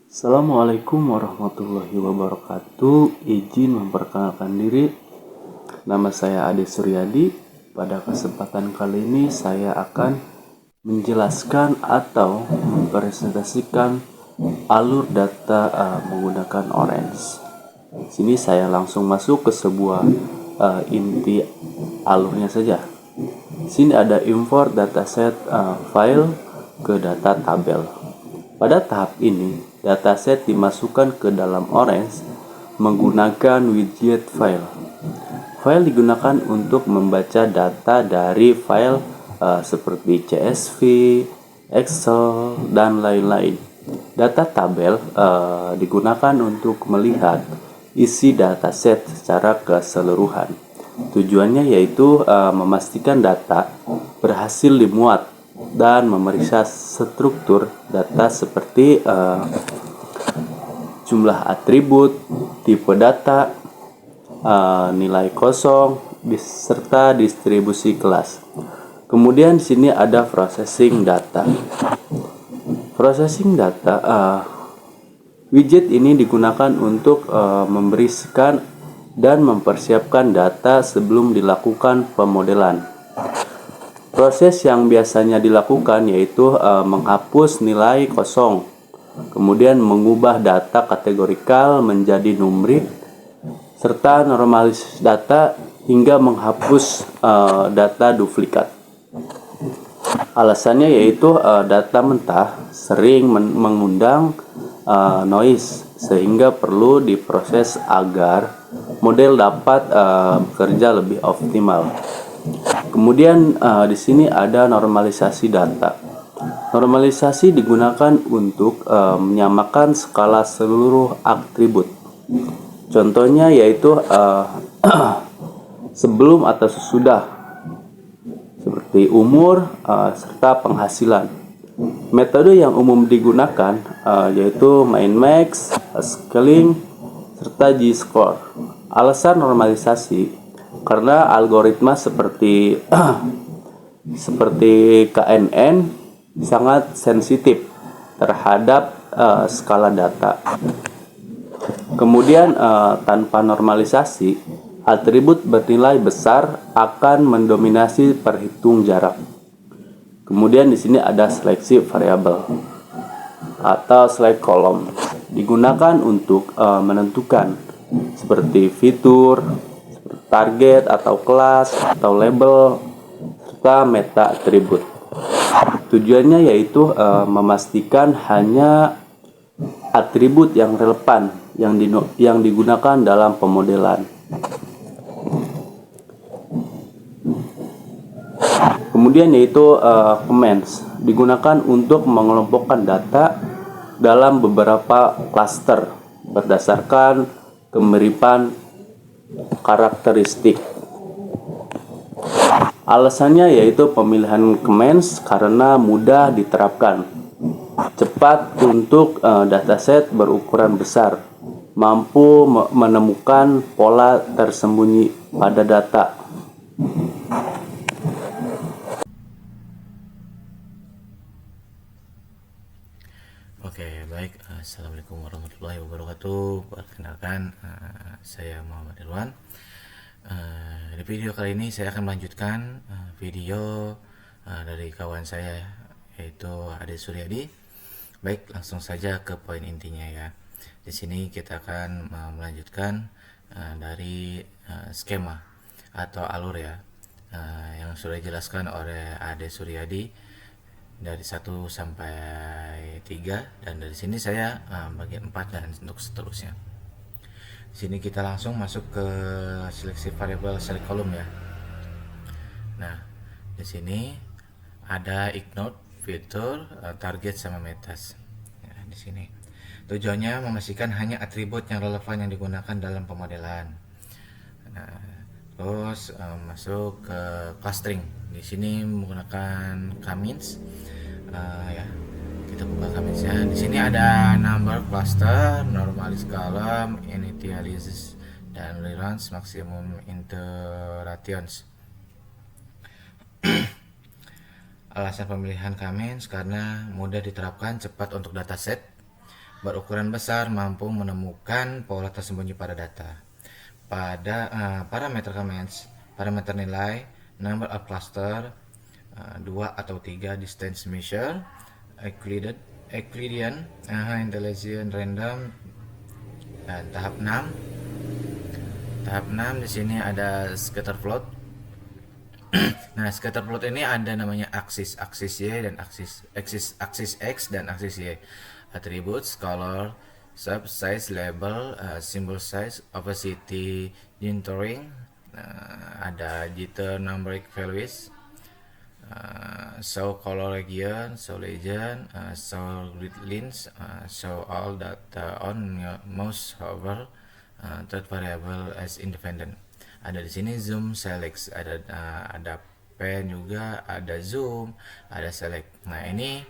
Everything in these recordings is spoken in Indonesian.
Assalamualaikum warahmatullahi wabarakatuh. Izin memperkenalkan diri. Nama saya Ade Suryadi. Pada kesempatan kali ini saya akan menjelaskan atau mempresentasikan alur data menggunakan Orange. Sini saya langsung masuk ke sebuah inti alurnya saja. Sini ada import dataset file ke data tabel. Pada tahap ini, dataset dimasukkan ke dalam Orange menggunakan widget file. File digunakan untuk membaca data dari file seperti CSV, Excel, dan lain-lain. Data tabel digunakan untuk melihat isi dataset secara keseluruhan. Tujuannya yaitu memastikan data berhasil dimuat dan memeriksa struktur data seperti jumlah atribut, tipe data, nilai kosong, serta distribusi kelas. Kemudian di sini ada processing data. Processing data, widget ini digunakan untuk memberisikan dan mempersiapkan data sebelum dilakukan pemodelan. Proses yang biasanya dilakukan yaitu menghapus nilai kosong, kemudian mengubah data kategorikal menjadi numerik, serta normalisasi data hingga menghapus data duplikat. Alasannya yaitu data mentah sering mengundang noise sehingga perlu diproses agar model dapat bekerja lebih optimal. Kemudian di sini ada normalisasi data. Normalisasi digunakan untuk menyamakan skala seluruh atribut. Contohnya yaitu sebelum atau sesudah, seperti umur serta penghasilan. Metode yang umum digunakan yaitu min-max, scaling, serta G-score. Alasan normalisasi karena algoritma seperti KNN sangat sensitif terhadap skala data. Kemudian tanpa normalisasi, atribut bernilai besar akan mendominasi perhitung jarak. Kemudian di sini ada seleksi variabel atau select column, digunakan untuk menentukan seperti fitur, target atau kelas atau label, serta meta atribut. Tujuannya yaitu memastikan hanya atribut yang relevan yang digunakan dalam pemodelan. Kemudian yaitu comments, digunakan untuk mengelompokkan data dalam beberapa klaster berdasarkan kemiripan karakteristik. Alasannya yaitu pemilihan comments karena mudah diterapkan, cepat untuk dataset berukuran besar, mampu menemukan pola tersembunyi pada data. Oke, baik. Assalamualaikum warahmatullahi wabarakatuh. Perkenalkan, saya Muhammad Irwan. Di video kali ini saya akan melanjutkan video dari kawan saya, yaitu Ade Suryadi. Baik, langsung saja ke poin intinya ya. Di sini kita akan melanjutkan dari skema atau alur ya, yang sudah dijelaskan oleh Ade Suryadi dari 1 sampai 3, dan dari sini saya bagian 4 dan untuk seterusnya. Di sini kita langsung masuk ke seleksi variabel select column ya. Nah, di sini ada ignore, fitur, target sama metas. Ya, di sini tujuannya memastikan hanya atribut yang relevan yang digunakan dalam pemodelan. Nah, terus masuk ke clustering. Di sini menggunakan Kamins. Ya, kita buka Kaminsnya. Di sini ada number cluster, normalis column, initializes, dan reruns maximum iterations. Alasan pemilihan Kamins karena mudah diterapkan, cepat untuk dataset, berukuran besar mampu menemukan pola tersembunyi pada data. Pada parameter comments, parameter nilai, number of cluster, 2 atau 3 distance measure, Euclidean, intelligent random, dan tahap 6. Tahap 6 di sini ada scatter plot. Nah, scatter plot ini ada namanya aksis Y dan aksis X dan aksis Y. Attributes, color, sub size, label, symbol size, opacity, jittering, ada jitter numeric values, show color region, show legend, show grid lines, show all data on mouse hover, third variable as independent. Ada di sini zoom, select, ada pen juga, ada zoom, ada select. Nah ini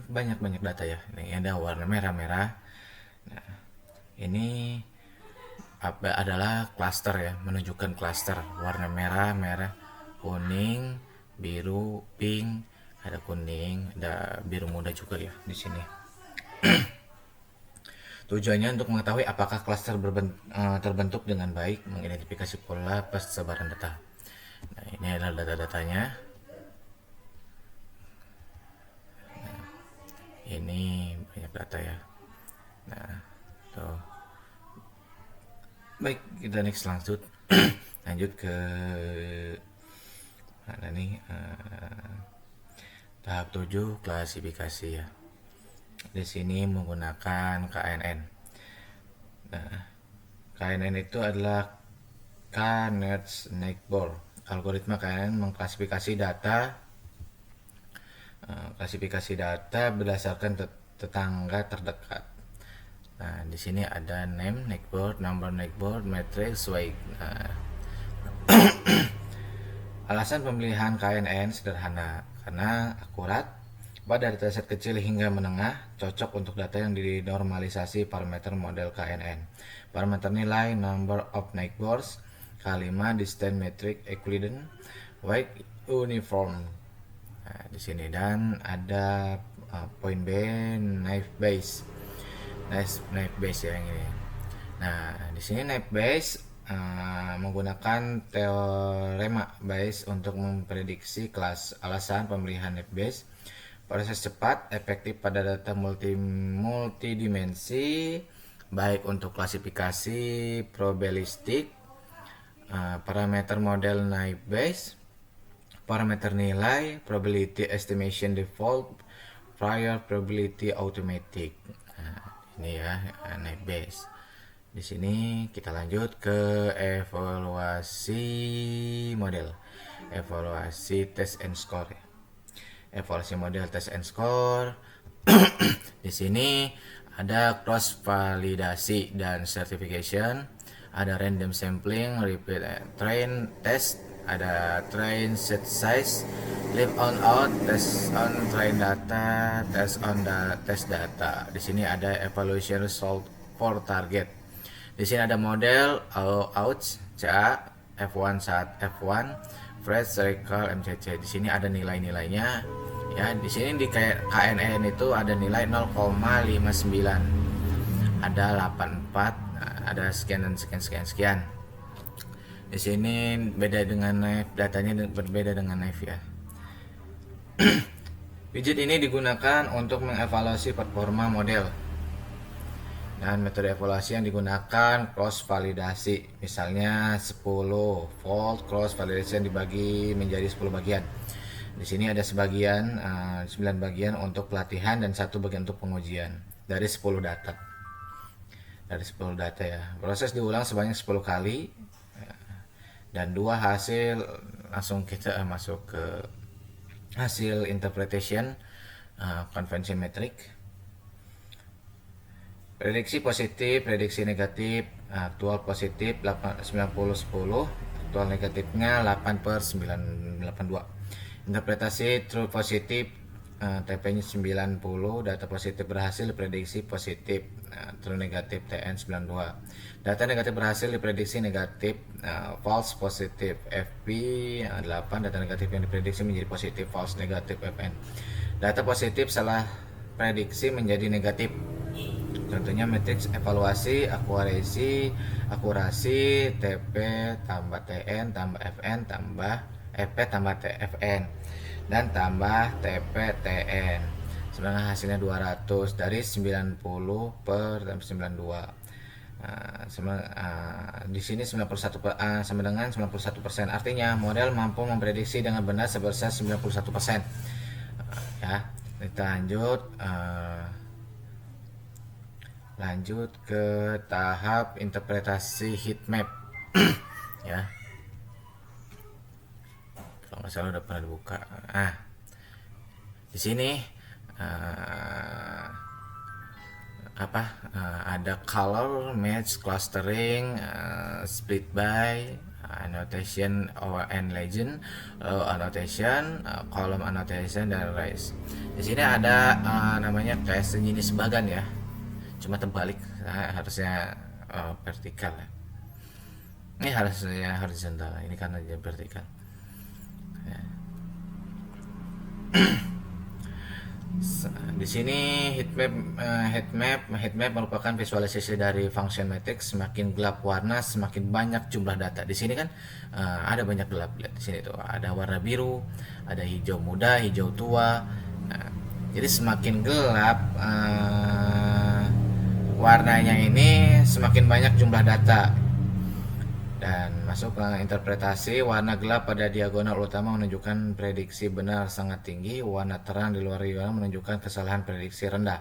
banyak data ya. Ini ada warna merah-merah. Nah ini adalah cluster ya, menunjukkan cluster warna merah, kuning, biru, pink, ada kuning, ada biru muda juga ya di sini. Tujuannya untuk mengetahui apakah klaster terbentuk dengan baik, mengidentifikasi pola persebaran data. Nah, ini adalah data-datanya. Nah, ini banyak data ya. Nah, tuh. Baik, kita next lanjut. Lanjut ke mana nih? Tahap 7 klasifikasi ya. Di sini menggunakan KNN. Nah, KNN itu adalah K-Nets Neighbor. Algoritma KNN mengklasifikasi data berdasarkan tetangga terdekat. Nah, di sini ada name neighbor, number neighbor, matrix weight. Nah, alasan pemilihan KNN sederhana karena akurat. Pada dataset kecil hingga menengah, cocok untuk data yang dinormalisasi parameter model KNN. Parameter nilai, number of neighbors, K5, distance metric, Euclidean, weight, uniform. Nah, di sini dan ada point B, naive Bayes. Naive Bayes ya yang ini. Nah, di sini naive Bayes menggunakan teorema Bayes untuk memprediksi kelas. Alasan pemilihan naive Bayes: proses cepat, efektif pada data multidimensi, baik untuk klasifikasi probabilistik, parameter model naive Bayes, parameter nilai, probability estimation default, prior probability automatic. Nah, ini ya naive Bayes. Di sini kita lanjut ke evaluasi model, evaluasi test and score ya. Evaluasi model test and score. Di sini ada cross validasi dan certification, ada random sampling, repeat train test, ada train set size, live on out, test on train data, test on test data. Di sini ada evaluation result for target. Di sini ada model outs, CA, F1 saat F1, Fred Circle MCC. Di sini ada nilai-nilainya. Ya, di sini di KNN itu ada nilai 0,59. Ada 84, ada sekian dan sekian. Di sini beda dengan naive, datanya berbeda dengan naive ya. Widget ini digunakan untuk mengevaluasi performa model. Dan metode evaluasi yang digunakan cross validasi. Misalnya 10 volt cross validation dibagi menjadi 10 bagian. Di sini ada 9 bagian untuk pelatihan dan 1 bagian untuk pengujian dari 10 data. Dari 10 data ya. Proses diulang sebanyak 10 kali dan 2 hasil langsung kita masuk ke hasil interpretation konvensi metrik. Prediksi positif, prediksi negatif, aktual positif 90-10, aktual negatifnya 8/982. Interpretasi true positif, TP-nya 90, data positif berhasil diprediksi positif, true negatif TN 92. Data negatif berhasil diprediksi negatif, false positif FP 8, data negatif yang diprediksi menjadi positif, false negatif FN. Data positif salah prediksi menjadi negatif. Contohnya matriks evaluasi, akurasi, TP tambah TN tambah FN tambah EP tambah TFN dan tambah TP TN. Sebenarnya hasilnya 200 dari 90 per 92. Di sini 91 sama dengan 91%. Artinya model mampu memprediksi dengan benar sebesar 91%. Ya, kita lanjut ke tahap interpretasi heat map. Ya, kalau nggak salah udah pernah dibuka. Di sini uh, ada color match clustering, split by annotation and legend, annotation, column annotation dan race. Di sini ada namanya kayak sejenis bagan ya, cuma terbalik. Harusnya vertikal ya. Ini harusnya horizontal, ini karena dia vertikal. Di sini heatmap merupakan visualisasi dari function matrix. Semakin gelap warna, semakin banyak jumlah data. Di sini kan ada banyak gelap. Lihat di sini tuh ada warna biru, ada hijau muda, hijau tua. Nah, jadi semakin gelap warnanya ini, semakin banyak jumlah data. Dan masuk ke interpretasi, warna gelap pada diagonal utama menunjukkan prediksi benar sangat tinggi, warna terang di luar diagonal menunjukkan kesalahan prediksi rendah.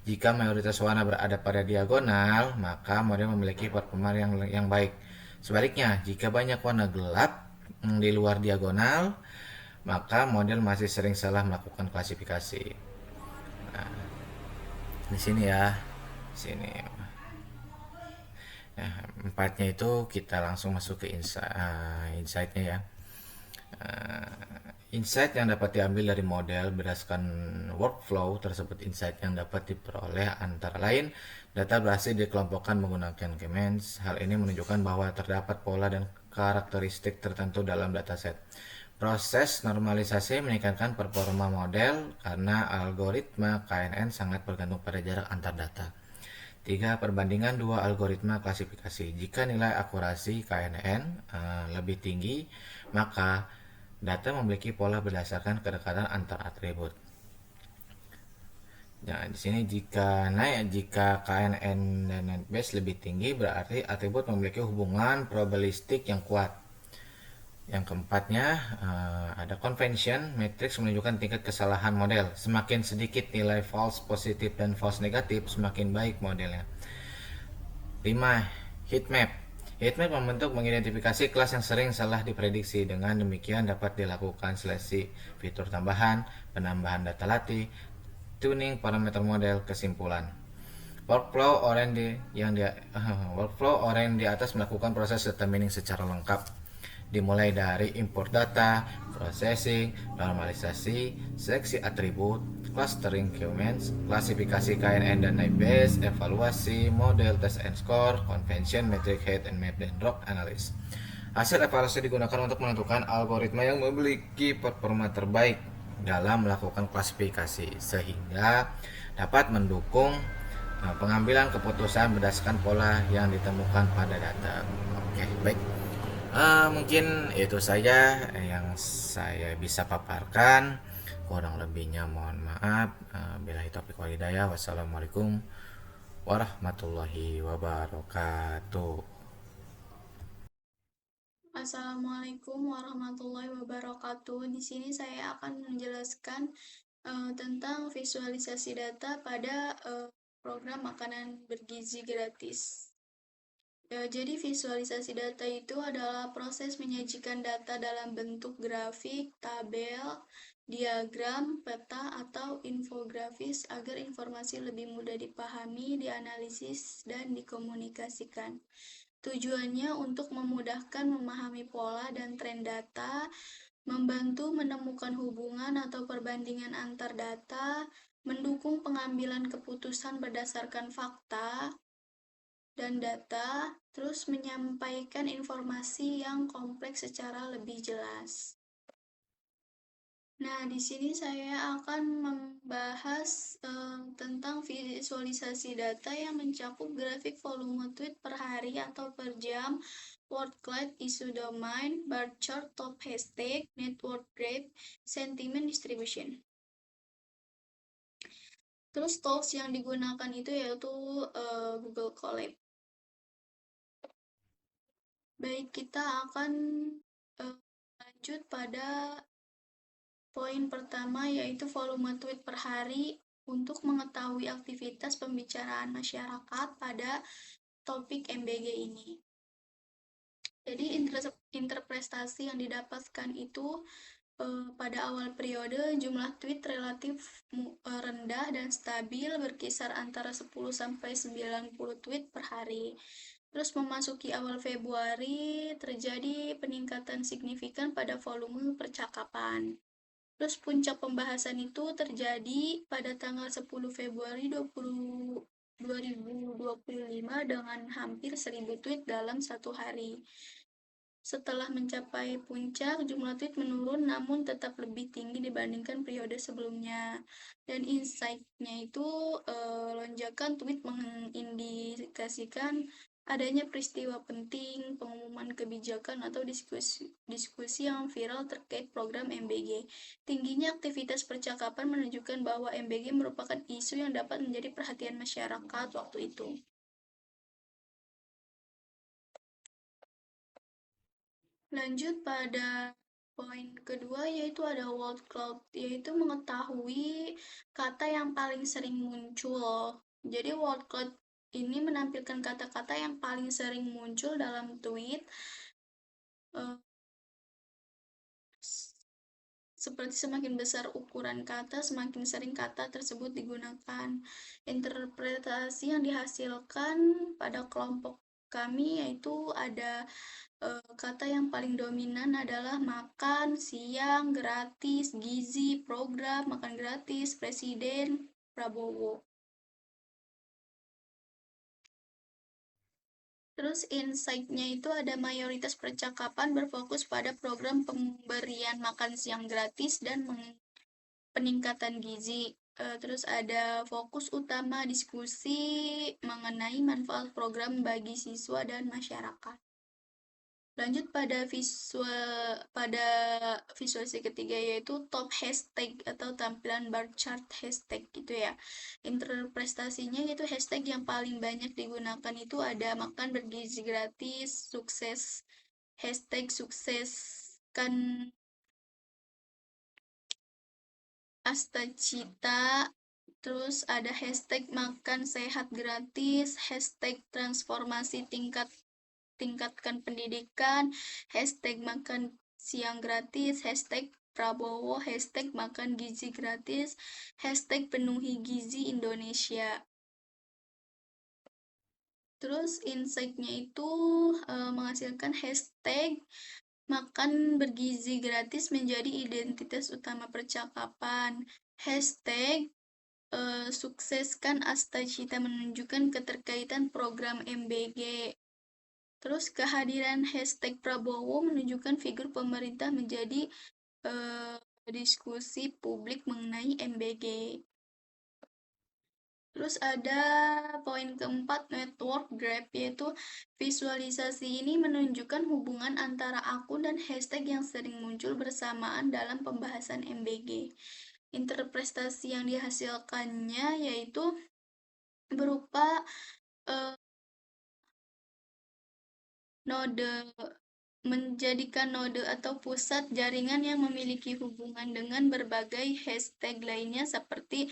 Jika mayoritas warna berada pada diagonal, maka model memiliki performa yang baik. Sebaliknya, jika banyak warna gelap di luar diagonal, maka model masih sering salah melakukan klasifikasi. Nah, di sini ya, sini. Nah, empatnya itu kita langsung masuk ke insight-nya ya. Insight yang dapat diambil dari model berdasarkan workflow tersebut. Insight yang dapat diperoleh antara lain, data berhasil dikelompokkan menggunakan Kemens. Hal ini menunjukkan bahwa terdapat pola dan karakteristik tertentu dalam dataset. Proses normalisasi meningkatkan performa model karena algoritma KNN sangat bergantung pada jarak antar data. 3. Perbandingan dua algoritma klasifikasi. Jika nilai akurasi KNN lebih tinggi, maka data memiliki pola berdasarkan kedekatan antar atribut. Nah, di sini jika KNN dan netbase lebih tinggi, berarti atribut memiliki hubungan probabilistik yang kuat. Yang keempatnya, ada convention matrix menunjukkan tingkat kesalahan model. Semakin sedikit nilai false positif dan false negatif, semakin baik modelnya. 5. Heatmap. Heatmap membentuk mengidentifikasi kelas yang sering salah diprediksi. Dengan demikian dapat dilakukan seleksi fitur tambahan, penambahan data latih, tuning parameter model. Kesimpulan, workflow orang di atas melakukan proses data mining secara lengkap, dimulai dari import data, processing, normalisasi, seleksi atribut, clustering Q-means, klasifikasi KNN dan naive-Bayes, evaluasi, model test and score, convention, metric head and map, dan rock analysis. Hasil evaluasi digunakan untuk menentukan algoritma yang memiliki performa terbaik dalam melakukan klasifikasi, sehingga dapat mendukung pengambilan keputusan berdasarkan pola yang ditemukan pada data. Oke, baik. Mungkin itu saja yang saya bisa paparkan. Kurang lebihnya mohon maaf. Billahi taufiq wal hidayah. Wassalamualaikum warahmatullahi wabarakatuh. Assalamualaikum warahmatullahi wabarakatuh. Di sini saya akan menjelaskan tentang visualisasi data pada program makanan bergizi gratis. Jadi visualisasi data itu adalah proses menyajikan data dalam bentuk grafik, tabel, diagram, peta, atau infografis agar informasi lebih mudah dipahami, dianalisis, dan dikomunikasikan. Tujuannya untuk memudahkan memahami pola dan tren data, membantu menemukan hubungan atau perbandingan antar data, mendukung pengambilan keputusan berdasarkan fakta dan data, terus menyampaikan informasi yang kompleks secara lebih jelas. Nah, di sini saya akan membahas tentang visualisasi data yang mencakup grafik volume tweet per hari atau per jam, word cloud, isu domain, bar chart, top hashtag, network graph, sentiment distribution. Terus tools yang digunakan itu yaitu Google Colab. Baik, kita akan lanjut pada poin pertama yaitu volume tweet per hari untuk mengetahui aktivitas pembicaraan masyarakat pada topik MBG ini. Jadi interpretasi yang didapatkan itu pada awal periode jumlah tweet relatif rendah dan stabil berkisar antara 10 sampai 90 tweet per hari. Terus memasuki awal Februari terjadi peningkatan signifikan pada volume percakapan. Terus puncak pembahasan itu terjadi pada tanggal 10 Februari 2025 dengan hampir 1000 tweet dalam satu hari. Setelah mencapai puncak, jumlah tweet menurun namun tetap lebih tinggi dibandingkan periode sebelumnya. Dan insight-nya itu lonjakan tweet mengindikasikan adanya peristiwa penting, pengumuman kebijakan atau diskusi yang viral terkait program MBG. Tingginya aktivitas percakapan menunjukkan bahwa MBG merupakan isu yang dapat menjadi perhatian masyarakat waktu itu. Lanjut pada poin kedua yaitu ada word cloud, yaitu mengetahui kata yang paling sering muncul. Jadi word cloud ini menampilkan kata-kata yang paling sering muncul dalam tweet, eh, seperti semakin besar ukuran kata, semakin sering kata tersebut digunakan. Interpretasi yang dihasilkan pada kelompok kami yaitu ada kata yang paling dominan adalah makan, siang, gratis, gizi, program, makan gratis, presiden, Prabowo. Terus insight-nya itu ada mayoritas percakapan berfokus pada program pemberian makan siang gratis dan peningkatan gizi. Terus ada fokus utama diskusi mengenai manfaat program bagi siswa dan masyarakat. Lanjut pada visualisasi ketiga yaitu top hashtag atau tampilan bar chart hashtag gitu ya. Interpretasinya yaitu hashtag yang paling banyak digunakan itu ada makan bergizi gratis, sukses, hashtag sukses kan Astacita, terus ada hashtag makan sehat gratis, hashtag transformasi tingkatkan pendidikan, hashtag makan siang gratis, hashtag Prabowo, hashtag makan gizi gratis, hashtag penuhi gizi Indonesia. Terus insight-nya itu menghasilkan hashtag makan bergizi gratis menjadi identitas utama percakapan. Hashtag sukseskan Astagita menunjukkan keterkaitan program MBG. Terus kehadiran hashtag Prabowo menunjukkan figur pemerintah menjadi diskusi publik mengenai MBG. Terus ada poin keempat, network graph, yaitu visualisasi ini menunjukkan hubungan antara akun dan hashtag yang sering muncul bersamaan dalam pembahasan MBG. Interpretasi yang dihasilkannya yaitu berupa node menjadikan node atau pusat jaringan yang memiliki hubungan dengan berbagai hashtag lainnya seperti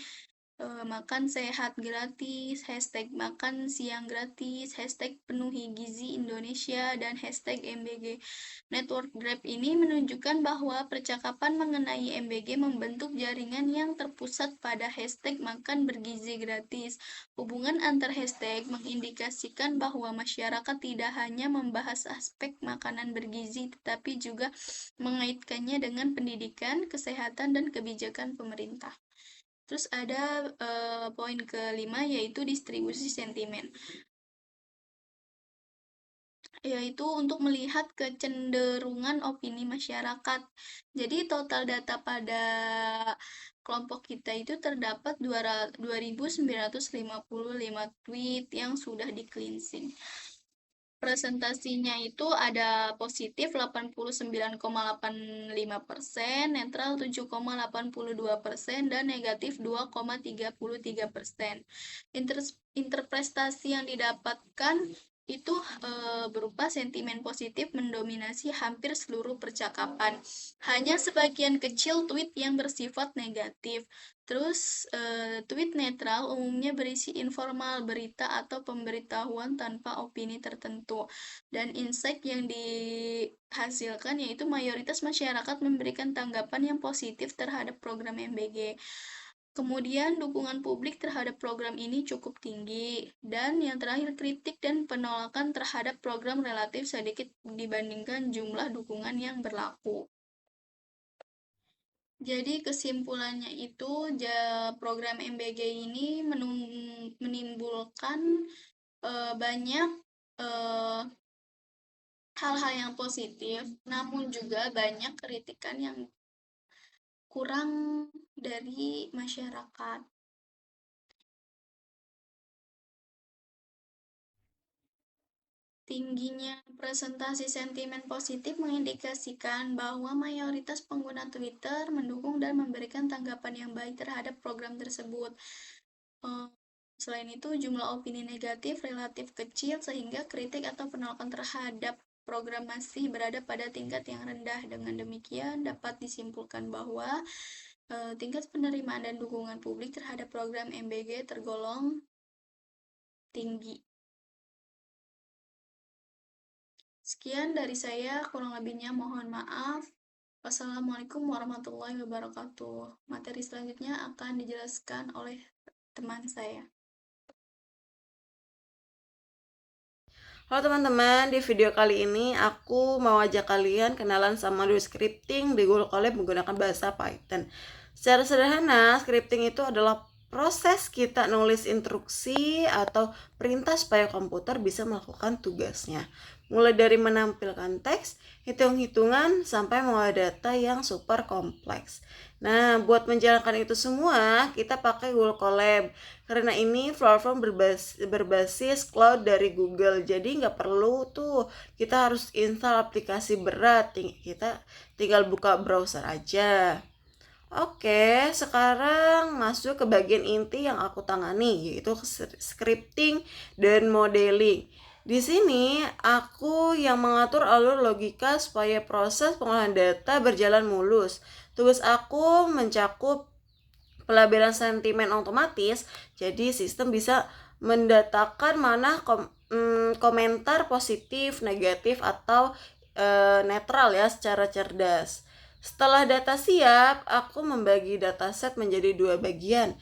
makan sehat gratis, hashtag makan siang gratis, hashtag penuhi gizi Indonesia, dan hashtag MBG. Network graph ini menunjukkan bahwa percakapan mengenai MBG membentuk jaringan yang terpusat pada hashtag makan bergizi gratis. Hubungan antar hashtag mengindikasikan bahwa masyarakat tidak hanya membahas aspek makanan bergizi, tetapi juga mengaitkannya dengan pendidikan, kesehatan, dan kebijakan pemerintah. Terus ada poin kelima yaitu distribusi sentimen. yaitu untuk melihat kecenderungan opini masyarakat. Jadi total data pada kelompok kita itu terdapat 2.955 tweet yang sudah di cleansing. Presentasinya itu ada positif 89,85%, netral 7,82%, dan negatif 2,33%. Interpretasi yang didapatkan itu berupa sentimen positif mendominasi hampir seluruh percakapan. Hanya sebagian kecil tweet yang bersifat negatif. Terus tweet netral umumnya berisi informal, berita atau pemberitahuan tanpa opini tertentu. Dan insight yang dihasilkan yaitu mayoritas masyarakat memberikan tanggapan yang positif terhadap program MBG. Kemudian dukungan publik terhadap program ini cukup tinggi. Dan yang terakhir, kritik dan penolakan terhadap program relatif sedikit dibandingkan jumlah dukungan yang berlaku. Jadi kesimpulannya itu program MBG ini menimbulkan banyak hal-hal yang positif, namun juga banyak kritikan yang kurang dari masyarakat. Tingginya presentasi sentimen positif mengindikasikan bahwa mayoritas pengguna Twitter mendukung dan memberikan tanggapan yang baik terhadap program tersebut. Selain itu, jumlah opini negatif relatif kecil sehingga kritik atau penolakan terhadap program masih berada pada tingkat yang rendah. Dengan demikian, dapat disimpulkan bahwa tingkat penerimaan dan dukungan publik terhadap program MBG tergolong tinggi. Sekian dari saya, kurang lebihnya mohon maaf. Wassalamualaikum warahmatullahi wabarakatuh. Materi selanjutnya akan dijelaskan oleh teman saya. Halo teman-teman, di video kali ini aku mau ajak kalian kenalan sama dulu scripting di Google Colab menggunakan bahasa Python. Secara sederhana, scripting itu adalah proses kita nulis instruksi atau perintah supaya komputer bisa melakukan tugasnya. Mulai dari menampilkan teks, hitung-hitungan, sampai mengolah data yang super kompleks. Nah, buat menjalankan itu semua, kita pakai Google Colab. Karena ini platform berbasis cloud dari Google. Jadi nggak perlu tuh kita harus install aplikasi berat. Kita tinggal buka browser aja. Oke, sekarang masuk ke bagian inti yang aku tangani, yaitu scripting dan modeling. Di sini aku yang mengatur alur logika supaya proses pengolahan data berjalan mulus. Tugas aku mencakup pelabelan sentimen otomatis, jadi sistem bisa mendatakan mana komentar positif, negatif, atau netral ya secara cerdas. Setelah data siap, aku membagi dataset menjadi dua bagian.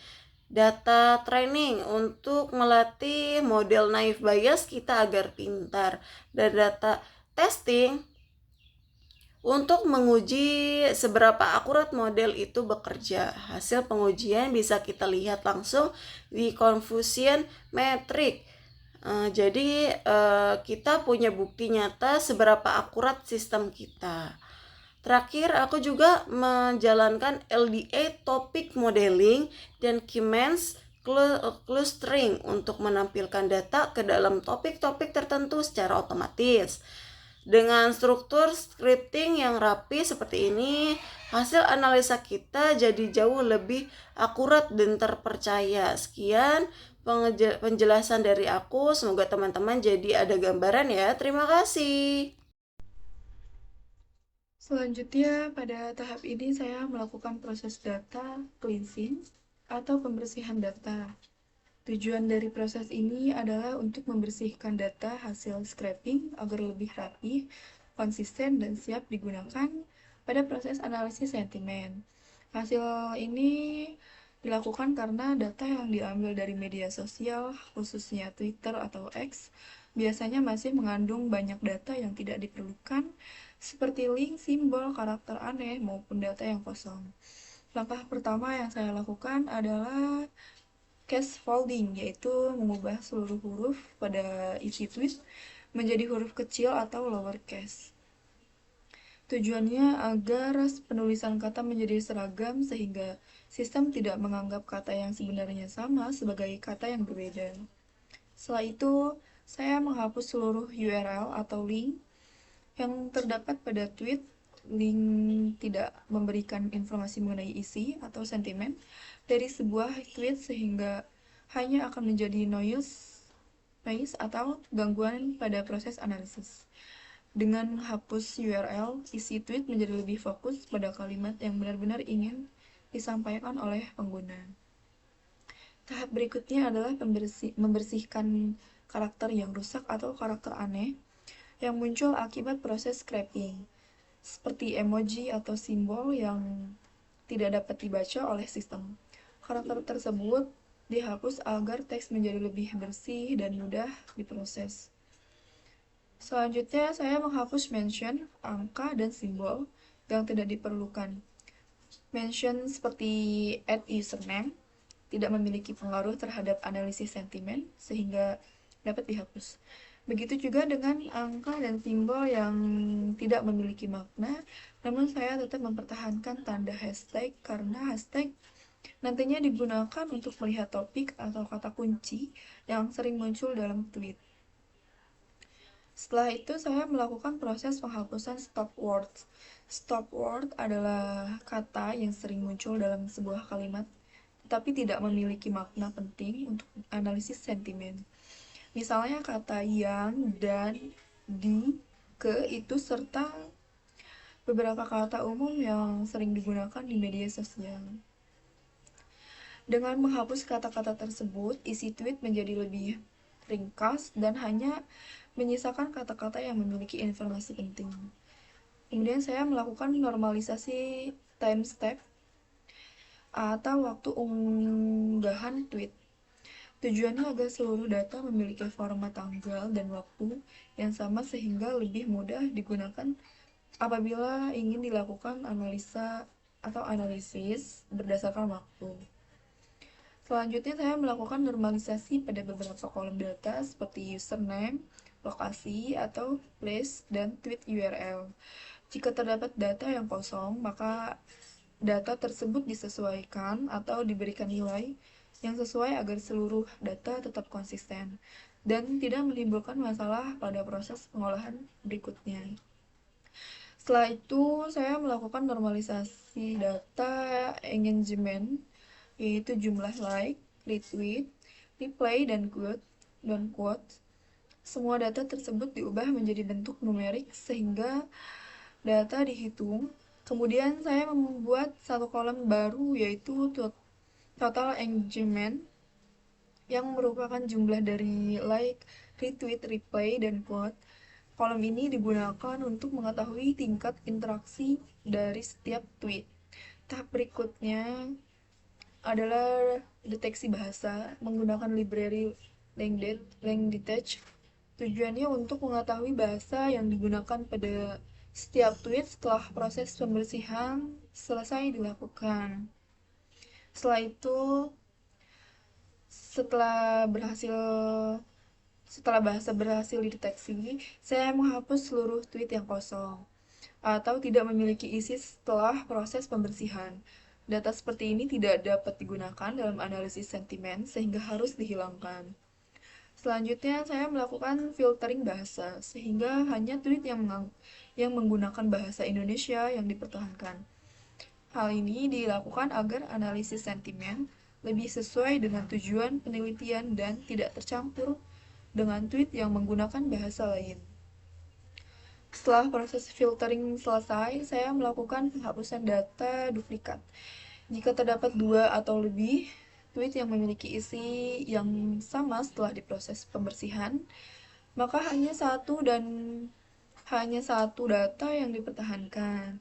Data training untuk melatih model naive Bayes kita agar pintar, dan data testing untuk menguji seberapa akurat model itu bekerja. Hasil pengujian bisa kita lihat langsung di Confucian Metric. Jadi kita punya bukti nyata seberapa akurat sistem kita. Terakhir, aku juga menjalankan LDA Topic Modeling dan K-means clustering untuk menampilkan data ke dalam topik-topik tertentu secara otomatis. Dengan struktur scripting yang rapi seperti ini, hasil analisa kita jadi jauh lebih akurat dan terpercaya. Sekian penjelasan dari aku, semoga teman-teman jadi ada gambaran ya. Terima kasih. Selanjutnya, pada tahap ini saya melakukan proses data cleansing atau pembersihan data. Tujuan dari proses ini adalah untuk membersihkan data hasil scraping agar lebih rapi, konsisten, dan siap digunakan pada proses analisis sentimen. Hasil ini dilakukan karena data yang diambil dari media sosial, khususnya Twitter atau X, biasanya masih mengandung banyak data yang tidak diperlukan, seperti link, simbol, karakter aneh, maupun data yang kosong. Langkah pertama yang saya lakukan adalah case folding, yaitu mengubah seluruh huruf pada isi tweet menjadi huruf kecil atau lowercase. Tujuannya agar penulisan kata menjadi seragam sehingga sistem tidak menganggap kata yang sebenarnya sama sebagai kata yang berbeda. Setelah itu, saya menghapus seluruh URL atau link yang terdapat pada tweet. Link tidak memberikan informasi mengenai isi atau sentimen dari sebuah tweet sehingga hanya akan menjadi noise atau gangguan pada proses analisis. Dengan menghapus URL, isi tweet menjadi lebih fokus pada kalimat yang benar-benar ingin disampaikan oleh pengguna. Tahap berikutnya adalah membersihkan karakter yang rusak atau karakter aneh yang muncul akibat proses scraping, seperti emoji atau simbol yang tidak dapat dibaca oleh sistem. Karakter tersebut dihapus agar teks menjadi lebih bersih dan mudah diproses. Selanjutnya, saya menghapus mention, angka, dan simbol yang tidak diperlukan. Mention seperti @username tidak memiliki pengaruh terhadap analisis sentimen, sehingga dapat dihapus. Begitu juga dengan angka dan simbol yang tidak memiliki makna, namun saya tetap mempertahankan tanda hashtag karena hashtag nantinya digunakan untuk melihat topik atau kata kunci yang sering muncul dalam tweet. Setelah itu, saya melakukan proses penghapusan stop words. Stop word adalah kata yang sering muncul dalam sebuah kalimat, tetapi tidak memiliki makna penting untuk analisis sentimen. Misalnya kata yang, dan, di, ke, itu, serta beberapa kata umum yang sering digunakan di media sosial. Dengan menghapus kata-kata tersebut, isi tweet menjadi lebih ringkas dan hanya menyisakan kata-kata yang memiliki informasi penting. Kemudian saya melakukan normalisasi timestamp atau waktu unggahan tweet. Tujuannya agar seluruh data memiliki format tanggal dan waktu yang sama sehingga lebih mudah digunakan apabila ingin dilakukan analisa atau analisis berdasarkan waktu. Selanjutnya, saya melakukan normalisasi pada beberapa kolom data seperti username, lokasi, atau place, dan tweet URL. Jika terdapat data yang kosong, maka data tersebut disesuaikan atau diberikan nilai yang sesuai agar seluruh data tetap konsisten dan tidak menimbulkan masalah pada proses pengolahan berikutnya. Setelah itu, saya melakukan normalisasi data engagement, yaitu jumlah like, retweet, replay, dan quote. Semua data tersebut diubah menjadi bentuk numerik sehingga data dihitung. Kemudian saya membuat satu kolom baru, yaitu total engagement, yang merupakan jumlah dari like, retweet, replay, dan quote. Kolom ini digunakan untuk mengetahui tingkat interaksi dari setiap tweet. Tahap berikutnya adalah deteksi bahasa menggunakan library LangDetect. Tujuannya untuk mengetahui bahasa yang digunakan pada setiap tweet setelah proses pembersihan selesai dilakukan. Setelah itu, setelah bahasa berhasil dideteksi, saya menghapus seluruh tweet yang kosong atau tidak memiliki isi setelah proses pembersihan. Data seperti ini tidak dapat digunakan dalam analisis sentimen sehingga harus dihilangkan. Selanjutnya, saya melakukan filtering bahasa sehingga hanya tweet yang menggunakan bahasa Indonesia yang dipertahankan. Hal ini dilakukan agar analisis sentimen lebih sesuai dengan tujuan penelitian dan tidak tercampur dengan tweet yang menggunakan bahasa lain. Setelah proses filtering selesai, saya melakukan penghapusan data duplikat. Jika terdapat 2 atau lebih tweet yang memiliki isi yang sama setelah diproses pembersihan, maka hanya satu data yang dipertahankan.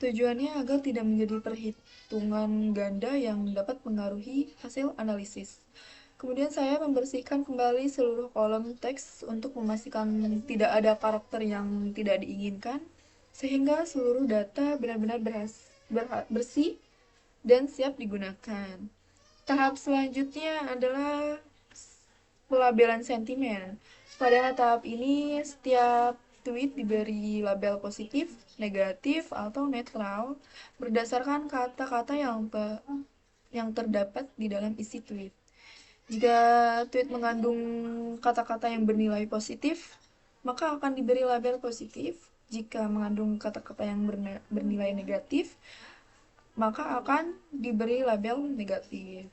Tujuannya agar tidak menjadi perhitungan ganda yang dapat mengaruhi hasil analisis. Kemudian saya membersihkan kembali seluruh kolom teks untuk memastikan tidak ada karakter yang tidak diinginkan, sehingga seluruh data benar-benar bersih dan siap digunakan. Tahap selanjutnya adalah pelabelan sentimen. Pada tahap ini, setiap tweet diberi label positif, negatif, atau netral berdasarkan kata-kata yang terdapat di dalam isi tweet. Jika tweet mengandung kata-kata yang bernilai positif, maka akan diberi label positif. Jika mengandung kata-kata yang bernilai negatif, maka akan diberi label negatif.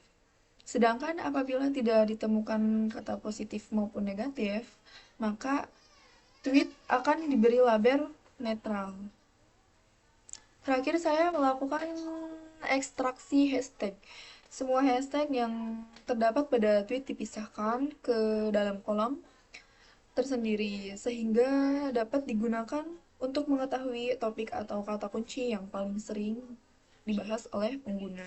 Sedangkan apabila tidak ditemukan kata positif maupun negatif, maka tweet akan diberi label netral. Terakhir, saya melakukan ekstraksi hashtag. Semua hashtag yang terdapat pada tweet dipisahkan ke dalam kolom tersendiri sehingga dapat digunakan untuk mengetahui topik atau kata kunci yang paling sering dibahas oleh pengguna.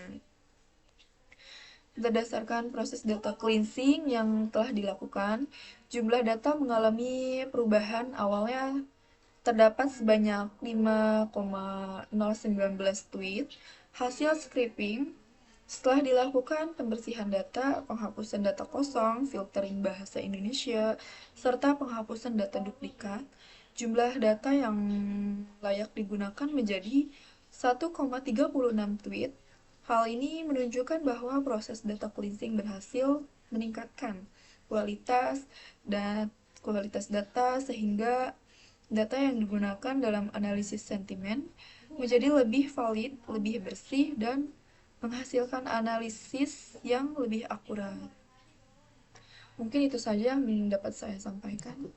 Berdasarkan proses data cleansing yang telah dilakukan, jumlah data mengalami perubahan. Awalnya terdapat sebanyak 5,019 tweet hasil scraping. Setelah dilakukan pembersihan data, penghapusan data kosong, filtering bahasa Indonesia, serta penghapusan data duplikat, jumlah data yang layak digunakan menjadi 1,36 tweet. Hal ini menunjukkan bahwa proses data cleansing berhasil meningkatkan kualitas data sehingga data yang digunakan dalam analisis sentimen menjadi lebih valid, lebih bersih, dan menghasilkan analisis yang lebih akurat. Mungkin itu saja yang dapat saya sampaikan.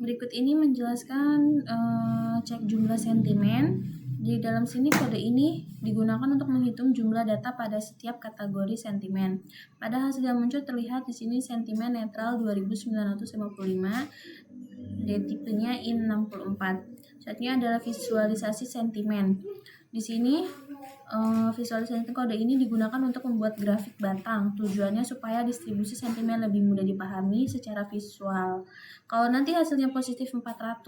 Berikut ini menjelaskan cek jumlah sentimen. Di dalam sini kode ini digunakan untuk menghitung jumlah data pada setiap kategori sentimen. Pada hasil yang muncul terlihat di sini sentimen netral 2955, tipenya IN64. Selanjutnya adalah visualisasi sentimen. Di sini visualisasi kode ini digunakan untuk membuat grafik batang. Tujuannya supaya distribusi sentimen lebih mudah dipahami secara visual. Kalau nanti hasilnya positif 400,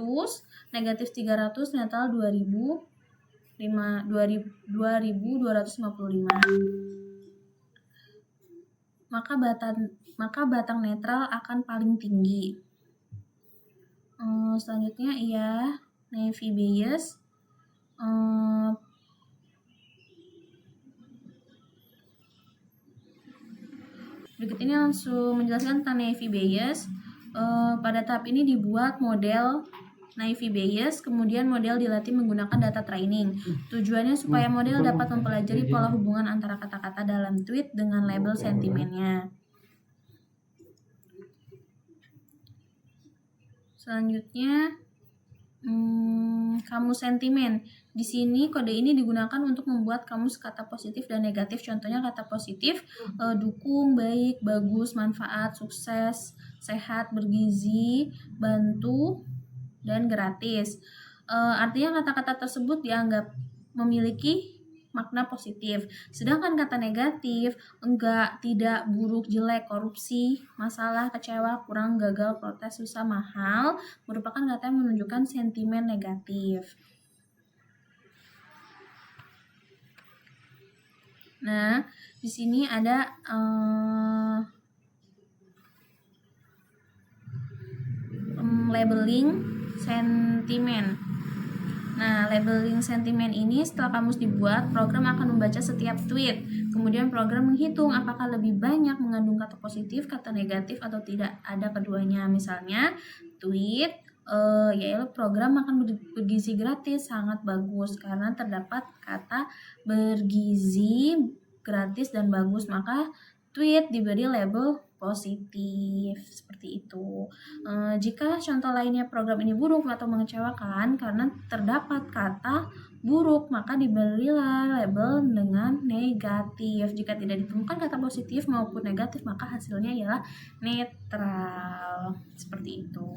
negatif 300, netral 2255. Maka batang netral akan paling tinggi. Selanjutnya naive Bayes. Berikut ini langsung menjelaskan tentang naive Bayes. Pada tahap ini dibuat model naive Bayes, kemudian model dilatih menggunakan data training. Tujuannya supaya model dapat mempelajari pola hubungan antara kata-kata dalam tweet dengan label sentimennya. Selanjutnya, kamus sentimen. Di sini kode ini digunakan untuk membuat kamus kata positif dan negatif. Contohnya kata positif, dukung, baik, bagus, manfaat, sukses, sehat, bergizi, bantu, dan gratis. Artinya kata-kata tersebut dianggap memiliki makna positif. Sedangkan kata negatif, enggak, tidak, buruk, jelek, korupsi, masalah, kecewa, kurang, gagal, protes, susah, mahal, merupakan kata yang menunjukkan sentimen negatif. Nah, di sini ada labeling sentimen. Nah, labeling sentimen ini setelah kamus dibuat, program akan membaca setiap tweet. Kemudian program menghitung apakah lebih banyak mengandung kata positif, kata negatif, atau tidak ada keduanya. Misalnya, tweet yaitu program makan bergizi gratis sangat bagus karena terdapat kata bergizi, gratis, dan bagus, maka tweet diberi label positif seperti itu. Jika contoh lainnya program ini buruk atau mengecewakan karena terdapat kata buruk, maka diberilah label dengan negatif. Jika tidak ditemukan kata positif maupun negatif, maka hasilnya ialah netral. Seperti itu.